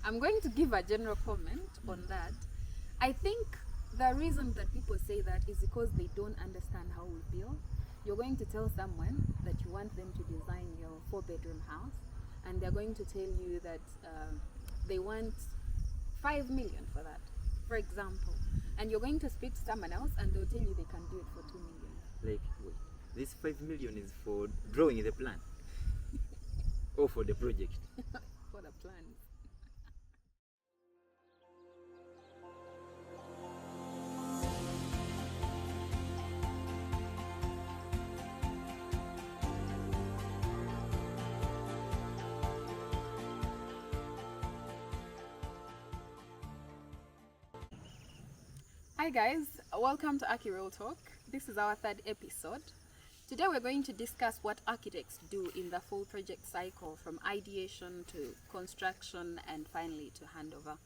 I'm going to give a general comment on that. I think the reason that people say that is because they don't understand how we feel. You're going to tell someone that you want them to design your 4-bedroom house, and they're going to tell you that they want 5 million for that, for example. And you're going to speak to someone else, and they'll tell you they can do it for 2 million. Like, wait, this 5 million is for drawing the plan or for the project? For the plans. Hi guys, welcome to Aki Real Talk. This is our 3rd episode. Today we're going to discuss what architects do in the full project cycle, from ideation to construction and finally to handover.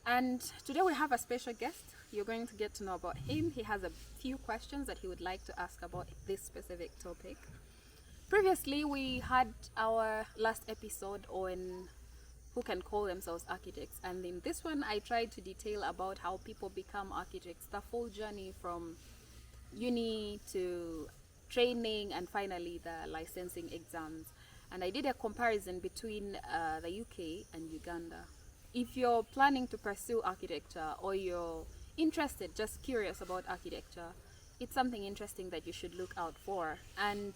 And today we have a special guest. You're going to get to know about him. He has a few questions that he would like to ask about this specific topic. Previously we had our last episode on who can call themselves architects, and in this one I tried to detail about how people become architects, the full journey from uni to training and finally the licensing exams. And I did a comparison between the UK and Uganda. If you're planning to pursue architecture, or you're interested, just curious about architecture, it's something interesting that you should look out for. And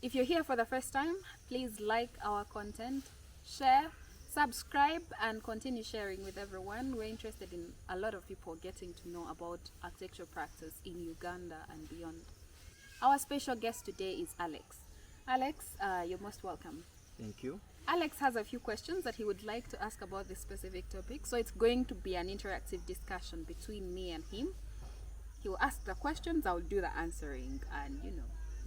if you're here for the first time, please like our content, share, subscribe, and continue sharing with everyone. We're interested in a lot of people getting to know about architecture practice in Uganda and beyond. Our special guest today is Alex. Alex, you're most welcome. Thank you. Alex has a few questions that he would like to ask about this specific topic, so it's going to be an interactive discussion between me and him. He will ask the questions, I'll do the answering, and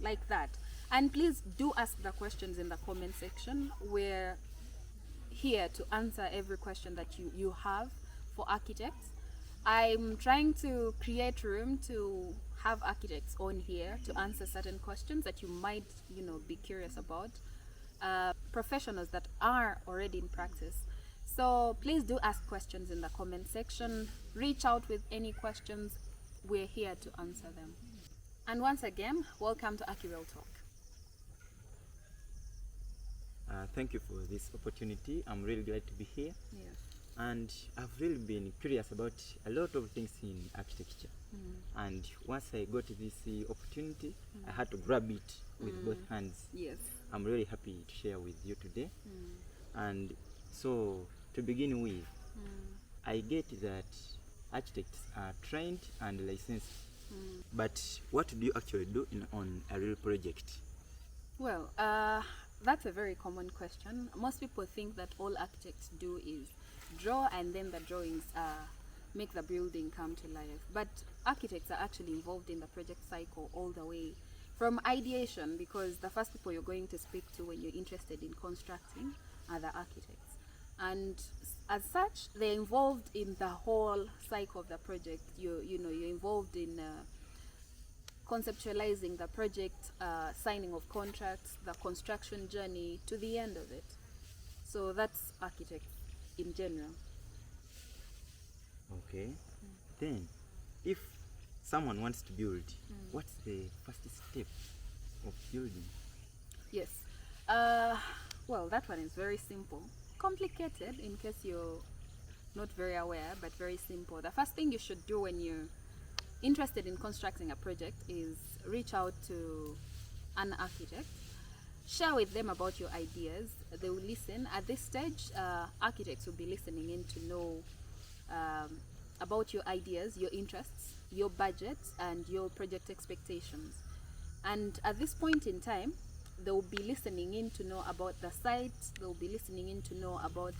like that. And please do ask the questions in the comment section. We're here to answer every question that you have for architects. I'm trying to create room to have architects on here to answer certain questions that you might be curious about, professionals that are already in practice. So please do ask questions in the comment section. Reach out with any questions. We're here to answer them. And once again, welcome to Aki Real Talk. Thank you for this opportunity. I'm really glad to be here. Yes. And I've really been curious about a lot of things in architecture. And once I got this opportunity, I had to grab it with both hands. Yes. I'm really happy to share with you today. And so, to begin with, I get that architects are trained and licensed. But what do you actually do on a real project? Well, that's a very common question. Most people think that all architects do is draw, and then the drawings make the building come to life. But architects are actually involved in the project cycle all the way from ideation, because the first people you're going to speak to when you're interested in constructing are the architects. And as such, they're involved in the whole cycle of the project. You're involved in conceptualizing the project, signing of contracts, the construction journey to the end of it. So that's architect in general. Okay. Then, if someone wants to build, what's the first step of building? Yes. Well, that one is very simple. Complicated in case you're not very aware, but very simple. The first thing you should do when you're interested in constructing a project is reach out to an architect, share with them about your ideas. They will listen. At this stage, architects will be listening in to know about your ideas, your interests, your budget, and your project expectations. And at this point in time, they will be listening in to know about the site. They will be listening in to know about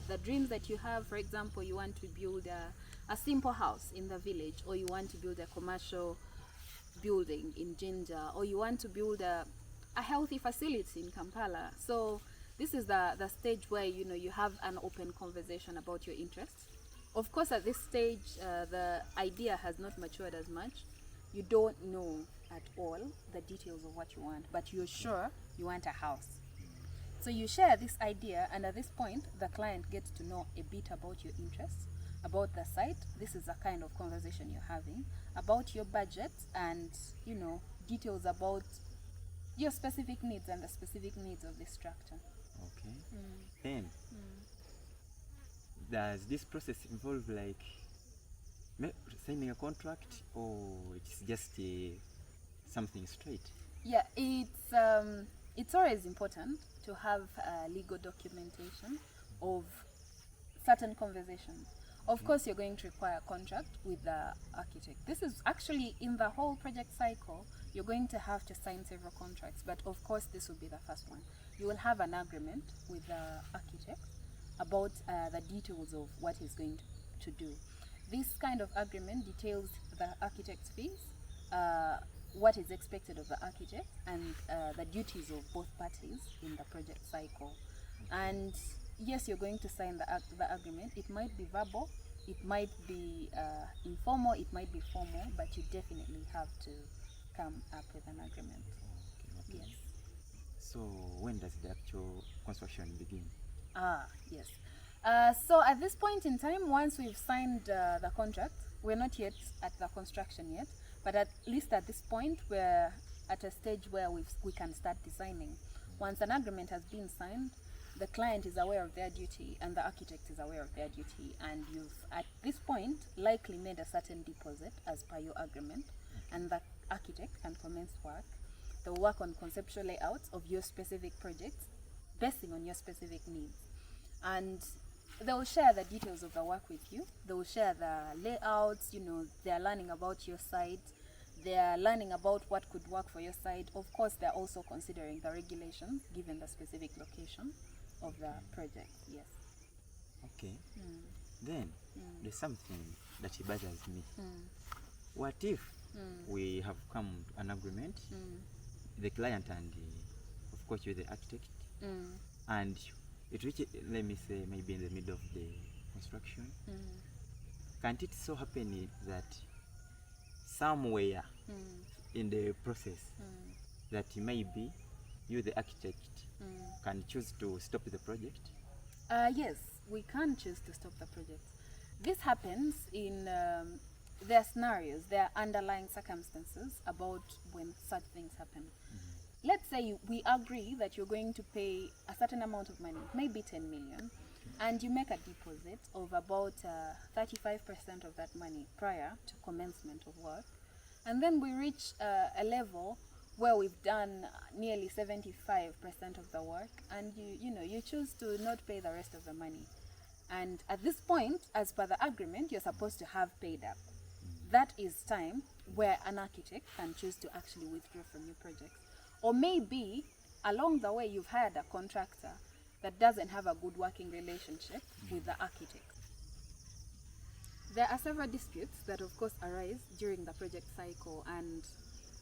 the dreams that you have. For example, you want to build a simple house in the village, or you want to build a commercial building in Jinja, or you want to build a healthy facility in Kampala. So this is the stage where you have an open conversation about your interests. Of course, at this stage, the idea has not matured as much. You don't know at all the details of what you want, but you're sure you want a house. So you share this idea, and at this point, the client gets to know a bit about your interests, about the site. This is the kind of conversation you're having, about your budget, and details about your specific needs and the specific needs of this structure. Okay. Then, does this process involve like signing a contract, or it's just something straight? Yeah, it's always important to have legal documentation of certain conversations. Of course, you're going to require a contract with the architect. This is actually in the whole project cycle, you're going to have to sign several contracts, but of course, this will be the first one. You will have an agreement with the architect about the details of what he's going to do. This kind of agreement details the architect's fees, what is expected of the architect, and the duties of both parties in the project cycle. And yes, you're going to sign the agreement. It might be verbal, it might be informal, it might be formal, but you definitely have to come up with an agreement. Okay. Yes. So when does the actual construction begin? Yes. So at this point in time, once we've signed the contract, we're not yet at the construction yet, but at least at this point, we're at a stage where we can start designing. Once an agreement has been signed, the client is aware of their duty and the architect is aware of their duty, and you've at this point likely made a certain deposit as per your agreement, and the architect can commence work. They'll work on conceptual layouts of your specific projects basing on your specific needs, and they will share the details of the work with you. They will share the layouts. They're learning about your site, they're learning about what could work for your site. Of course, they're also considering the regulations given the specific location of the project. Yes. Okay. Then there's something that bothers me. What if we have come to an agreement, the client and of course you're the architect, and it reaches, let me say, maybe in the middle of the construction? Can't it so happen that somewhere in the process that maybe you, the architect, can choose to stop the project? Yes, we can choose to stop the project. This happens in there are scenarios, there are underlying circumstances about when such things happen. Let's say we agree that you're going to pay a certain amount of money, maybe 10 million, and you make a deposit of about 35% of that money prior to commencement of work. And then we reach a level where we've done nearly 75% of the work, and you choose to not pay the rest of the money. And at this point, as per the agreement, you're supposed to have paid up. That is time where an architect can choose to actually withdraw from your project. Or maybe along the way you've hired a contractor that doesn't have a good working relationship with the architect. There are several disputes that of course arise during the project cycle, and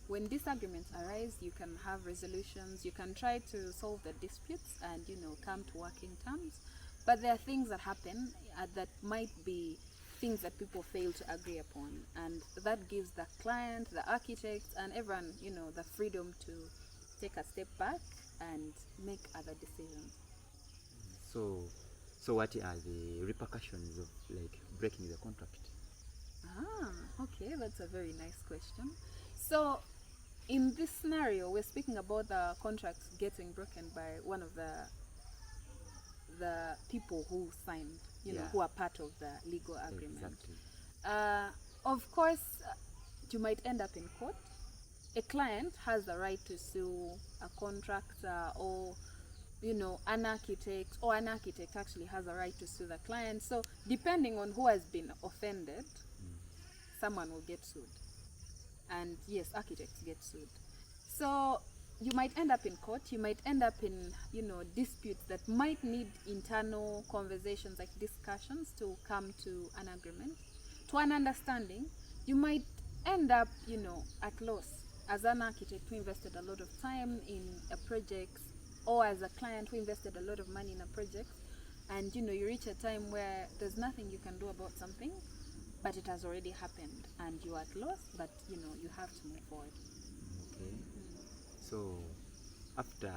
when disagreements arise, you can have resolutions, you can try to solve the disputes and come to working terms. But there are things that happen that might be things that people fail to agree upon, and that gives the client, the architect, and everyone the freedom to take a step back and make other decisions. So what are the repercussions of like breaking the contract? Okay, that's a very nice question. So in this scenario, we're speaking about the contract getting broken by one of the people who signed, who are part of the legal agreement. Exactly. Of course, you might end up in court. A client has the right to sue a contractor, or an architect, or an architect actually has a right to sue the client. So depending on who has been offended, someone will get sued. And yes, architects get sued. So you might end up in court, you might end up in disputes that might need internal conversations, like discussions, to come to an agreement, to an understanding. You might end up at loss as an architect who invested a lot of time in a project, or as a client who invested a lot of money in a project, and you reach a time where there's nothing you can do about something, but it has already happened and you're at loss, but you have to move forward. Okay. So after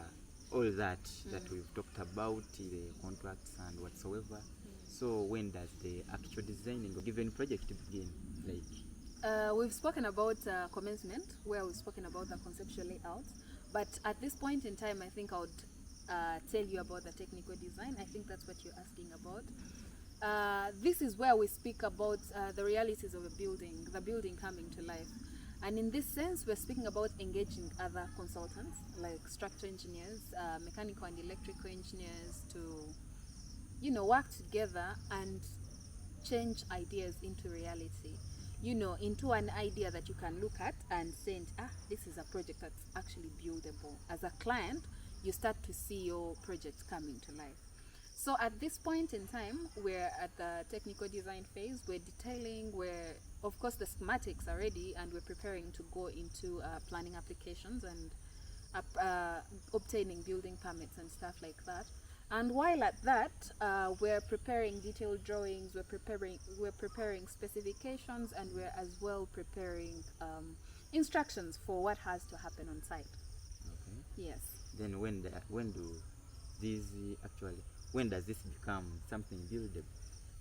all that we've talked about, the contracts and whatsoever. So when does the actual designing of given project begin? We've spoken about commencement, where we've spoken about the conceptual layout, but at this point in time, I think I would tell you about the technical design. I think that's what you're asking about. This is where we speak about the realities of a building, the building coming to life. And in this sense, we're speaking about engaging other consultants, like structural engineers, mechanical and electrical engineers, to, you know, work together and change ideas into reality. You know, into an idea that you can look at and say, this is a project that's actually buildable. As a client, you start to see your project coming to life. So at this point in time, we're at the technical design phase. We're detailing, of course, the schematics are ready, and we're preparing to go into planning applications and obtaining building permits and stuff like that. And while at that, we're preparing detailed drawings, we're preparing specifications, and we're as well preparing instructions for what has to happen on site. Okay. Yes. Then when does this become something buildable?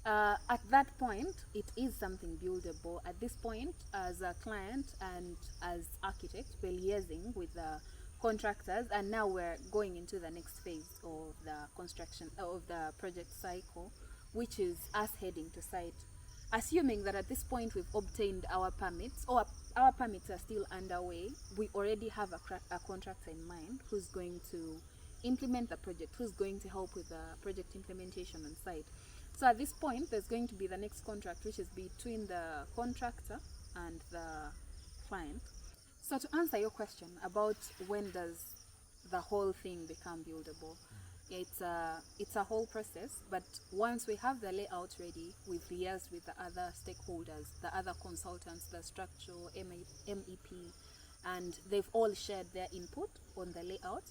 At that point, it is something buildable. At this point, as a client and as architect, we're liaising with the contractors, and now we're going into the next phase of the construction of the project cycle, which is us heading to site. Assuming that at this point we've obtained our permits, or our permits are still underway, we already have a contractor in mind who's going to implement the project, who's going to help with the project implementation on site. So at this point, there's going to be the next contract, which is between the contractor and the client. So to answer your question about when does the whole thing become buildable, it's a whole process. But once we have the layout ready, we've liaised with the other stakeholders, the other consultants, the structural MEP, and they've all shared their input on the layout.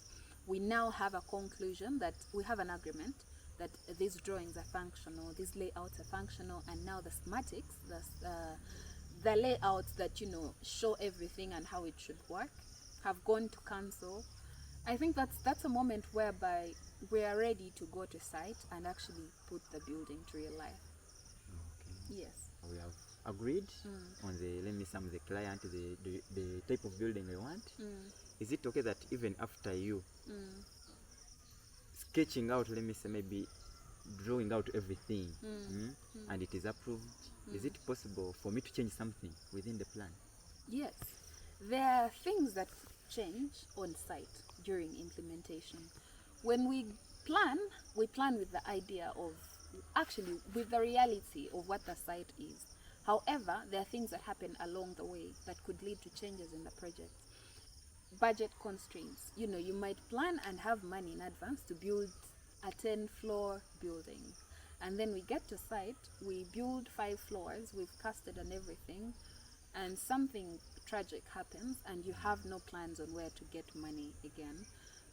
We now have a conclusion that we have an agreement that these drawings are functional, these layouts are functional, and now the schematics, the layouts that, you know, show everything and how it should work, have gone to council. I think that's a moment whereby we are ready to go to site and actually put the building to real life. Okay. Yes. We have agreed on the client, the type of building we want. Is it okay that even after you sketching out, maybe drawing out everything, and it is approved, is it possible for me to change something within the plan? Yes. There are things that change on site during implementation. When we plan with the idea of, actually with the reality of what the site is. However, there are things that happen along the way that could lead to changes in the project. Budget constraints. You know, you might plan and have money in advance to build a 10-floor building. And then we get to site, we build 5 floors, we've casted and everything, and something tragic happens and you have no plans on where to get money again.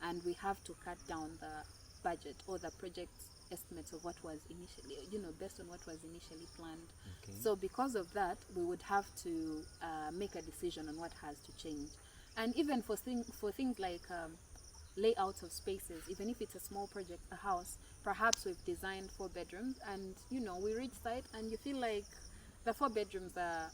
And we have to cut down the budget or the project estimates of what was initially, you know, based on what was initially planned. Okay. So because of that, we would have to make a decision on what has to change. And even for things like layouts of spaces, even if it's a small project, a house, perhaps we've designed 4 bedrooms and, you know, we reach site and you feel like the 4 bedrooms are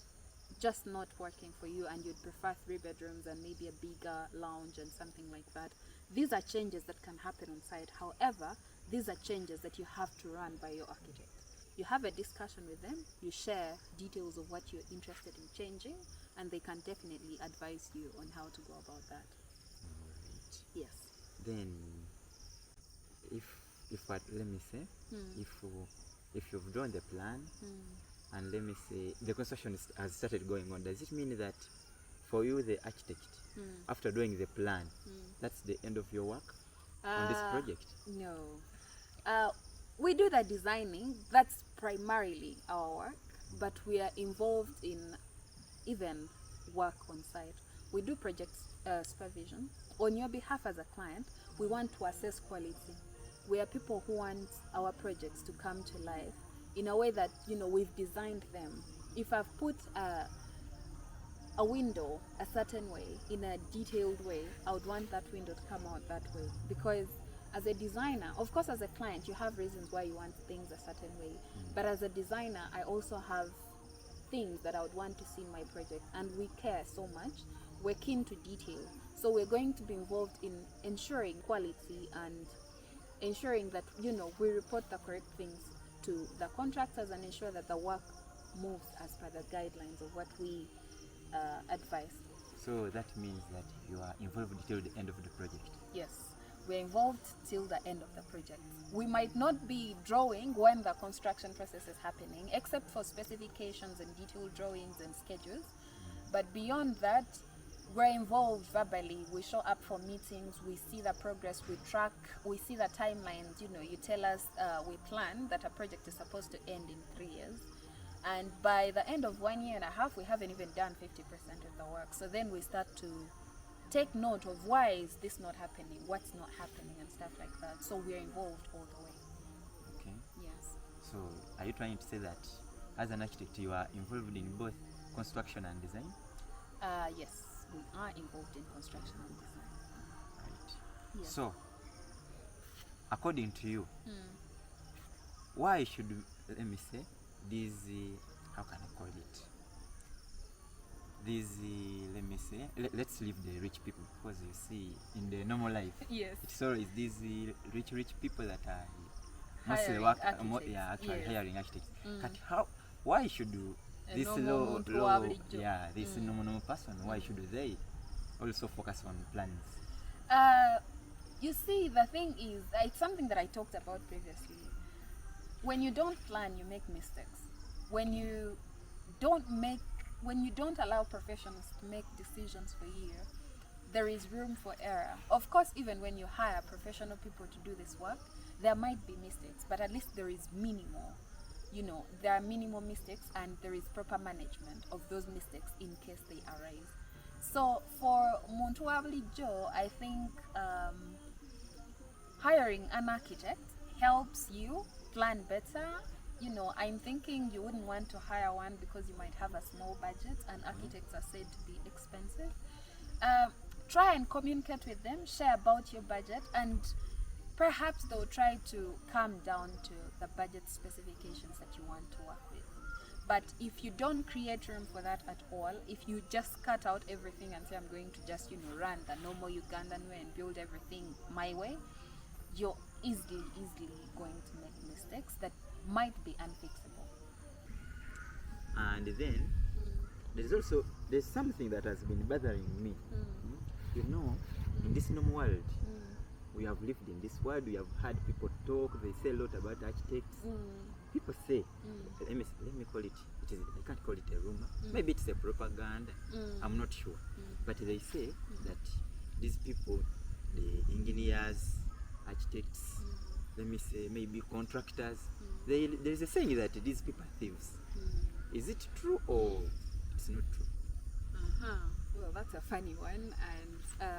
just not working for you and you'd prefer 3 bedrooms and maybe a bigger lounge and something like that. These are changes that can happen on site. However, these are changes that you have to run by your architect. You have a discussion with them, you share details of what you're interested in changing, and they can definitely advise you on how to go about that. Alright. Yes. Then, if you've drawn the plan, and let me say the construction has started going on, does it mean that for you, the architect, after doing the plan, that's the end of your work on this project? No. We do the designing, that's primarily our work, but we are involved in even work on site. We do project supervision. On your behalf as a client, we want to assess quality. We are people who want our projects to come to life in a way that, you know, we've designed them. If I've put a window a certain way, in a detailed way, I would want that window to come out that way. Because as a designer, of course, as a client, you have reasons why you want things a certain way. But as a designer, I also have things that I would want to see in my project. And we care so much. We're keen to detail. So we're going to be involved in ensuring quality and ensuring that, you know, we report the correct things to the contractors and ensure that the work moves as per the guidelines of what we advise. So that means that you are involved till the end of the project. Yes, we're involved till the end of the project. We might not be drawing when the construction process is happening, except for specifications and detailed drawings and schedules. But beyond that, we're involved verbally. We show up for meetings, we see the progress, we track, we see the timelines. You know, you tell us, we plan that a project is supposed to end in 3 years. And by the end of 1 year and a half, we haven't even done 50% of the work. So then we start to take note of why is this not happening, what's not happening, and stuff like that. So we're involved all the way. Okay. Yes. So are you trying to say that as an architect you are involved in both construction and design? Yes, we are involved in construction and design. Right. Yes. So according to you, why should, let me say, these how can I call it, these let me say, let's leave the rich people, because you see in the normal life Yes. it's always these rich people that are mostly Hiring work architects. actually Yes. hiring architects. But why should A this normal low Muntu average job. this normal person, why should they also focus on plans? You see, the thing is, it's something that I talked about previously. When you don't plan, you make mistakes. When you don't allow professionals to make decisions for you, there is room for error. Of course, even when you hire professional people to do this work, there might be mistakes, but at least there is minimal. You know, there are minimal mistakes and there is proper management of those mistakes in case they arise. So for Montuabli Joe, I think hiring an architect helps you plan better. You know, I'm thinking you wouldn't want to hire one because you might have a small budget, and architects are said to be expensive. Try and communicate with them, share about your budget, and perhaps they'll try to come down to the budget specifications that you want to work with. But if you don't create room for that at all, if you just cut out everything and say I'm going to just, you know, run the normal Ugandan way and build everything my way, you're easily going to make mistakes that might be unfixable. And then there's something that has been bothering me. You know, in this normal world, we have lived in this world, we have heard people talk, they say a lot about architects. People say, let me call it, I can't call it a rumor, maybe it's a propaganda, I'm not sure. But they say that these people, the engineers, architects, let me say maybe contractors, there is a saying that these people are thieves. Is it true or it's not true? Well, that's a funny one, and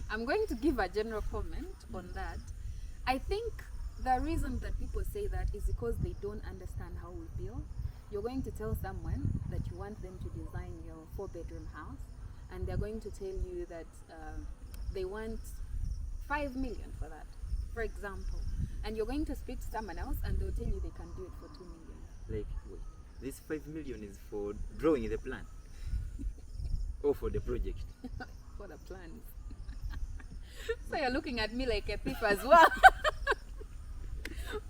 I'm going to give a general comment on that. I think the reason that people say that is because they don't understand how we build. You're going to tell someone that you want them to design your 4-bedroom house, and they're going to tell you that they want 5 million for that, for example. And you're going to speak to someone else and they'll tell you they can do it for 2 million. Like, wait, this 5 million is for drawing the plan or for the project? For the plans. So you're looking at me like a thief as well.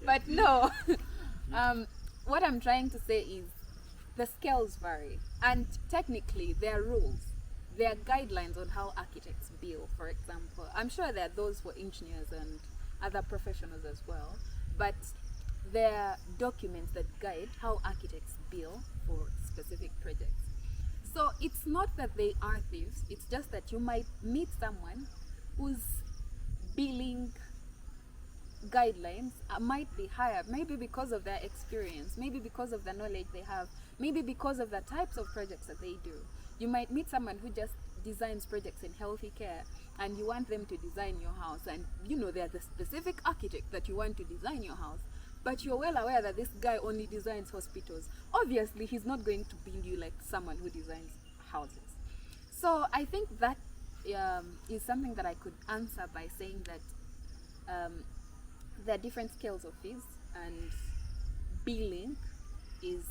But no, what I'm trying to say is the scales vary, and technically there are rules, there are guidelines on how architects build, for example. I'm sure there are those for engineers and other professionals as well, but there are documents that guide how architects build for specific projects. So it's not that they are thieves, it's just that you might meet someone whose billing guidelines might be higher, maybe because of their experience, maybe because of the knowledge they have, maybe because of the types of projects that they do. You might meet someone who just designs projects in healthy care, and you want them to design your house, and you know they're the specific architect that you want to design your house, but you're well aware that this guy only designs hospitals. Obviously he's not going to build you like someone who designs houses. So I think that is something that I could answer by saying that there are different scales of fees, and billing is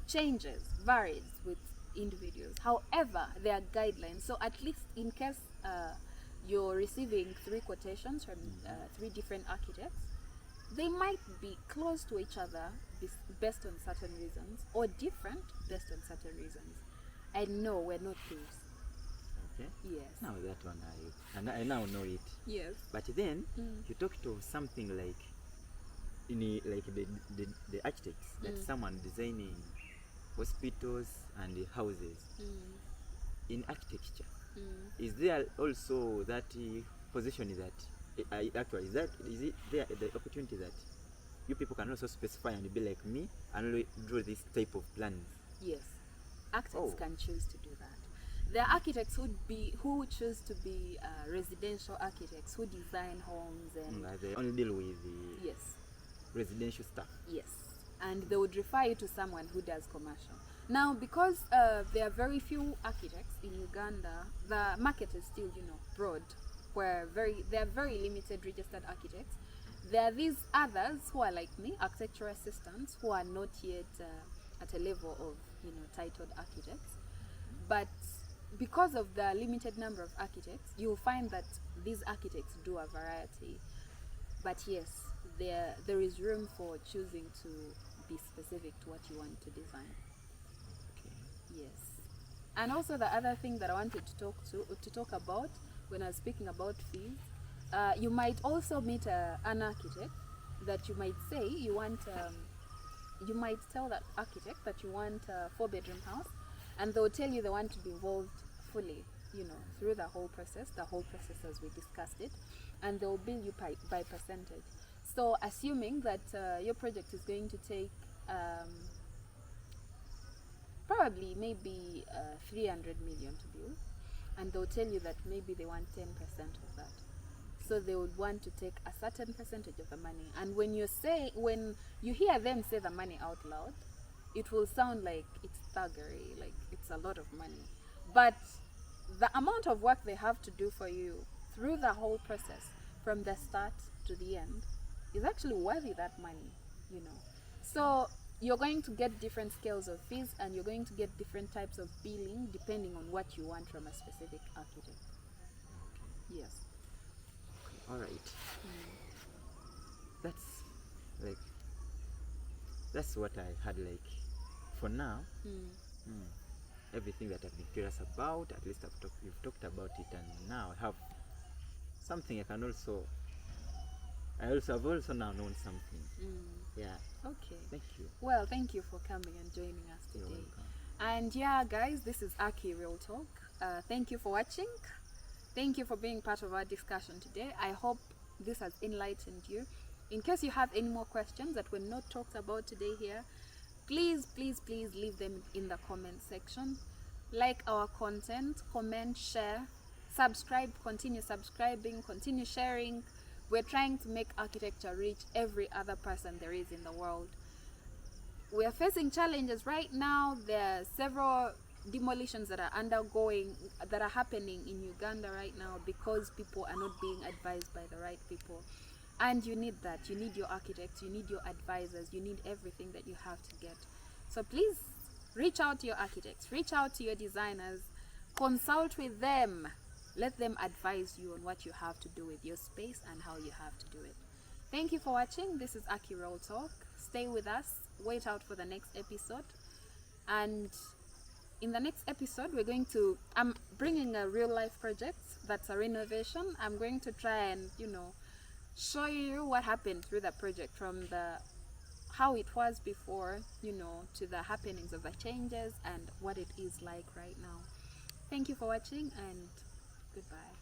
changes, varies with individuals. However, there are guidelines. So at least in case you're receiving 3 quotations from 3 different architects, they might be close to each other based on certain reasons, or different based on certain reasons. And no, we're not thieves. Okay. Yes. Now that one I now know it. Yes. But then you talked of something like like the architects, that someone designing hospitals and houses. In architecture, is there also that position that actually is it there the opportunity that you people can also specify and be like me and only draw this type of plans? Yes, architects can choose to do that. There are architects who choose to be residential architects who design homes and they only deal with the yes, residential stuff. yes, and they would refer you to someone who does commercial. Now, because there are very few architects in Uganda, the market is still, broad, where there are very limited registered architects. There are these others who are like me, architectural assistants, who are not yet at a level of, titled architects. But because of the limited number of architects, you'll find that these architects do a variety. But yes, there is room for choosing to be specific to what you want to design. Okay. Yes. And also the other thing that I wanted to talk about when I was speaking about fees, you might also meet an architect that you might say you want. You might tell that architect that you want a 4-bedroom house, and they'll tell you they want to be involved fully, through the whole process as we discussed it, and they'll bill you by percentage. So assuming that your project is going to take probably maybe 300 million to build, and they'll tell you that maybe they want 10% of that. So they would want to take a certain percentage of the money. And when you hear them say the money out loud, it will sound like it's thuggery, like it's a lot of money. But the amount of work they have to do for you through the whole process, from the start to the end, is actually worthy that money, So you're going to get different scales of fees, and you're going to get different types of billing depending on what you want from a specific architect. Yes. All right. That's what I had for now. Everything that I've been curious about, at least you've talked about it, and now I have something I have also now known something. Yeah. Okay. Thank you. Well, thank you for coming and joining us today. You're welcome. And yeah, guys, this is Aki Real Talk. Thank you for watching. Thank you for being part of our discussion today. I hope this has enlightened you. In case you have any more questions that were not talked about today here, please leave them in the comment section. Like our content, comment, share, subscribe, continue subscribing, continue sharing. We're trying to make architecture reach every other person there is in the world. We are facing challenges right now. There are several demolitions that are happening in Uganda right now because people are not being advised by the right people. And you need that. You need your architects, you need your advisors, you need everything that you have to get. So please reach out to your architects, reach out to your designers, consult with them. Let them advise you on what you have to do with your space and how you have to do it. Thank you for watching. This is Aki Real Talk. Stay with us. Wait out for the next episode. And in the next episode, I'm bringing a real life project that's a renovation. I'm going to try and, show you what happened through the project, from how it was before, to the happenings of the changes and what it is like right now. Thank you for watching, and goodbye.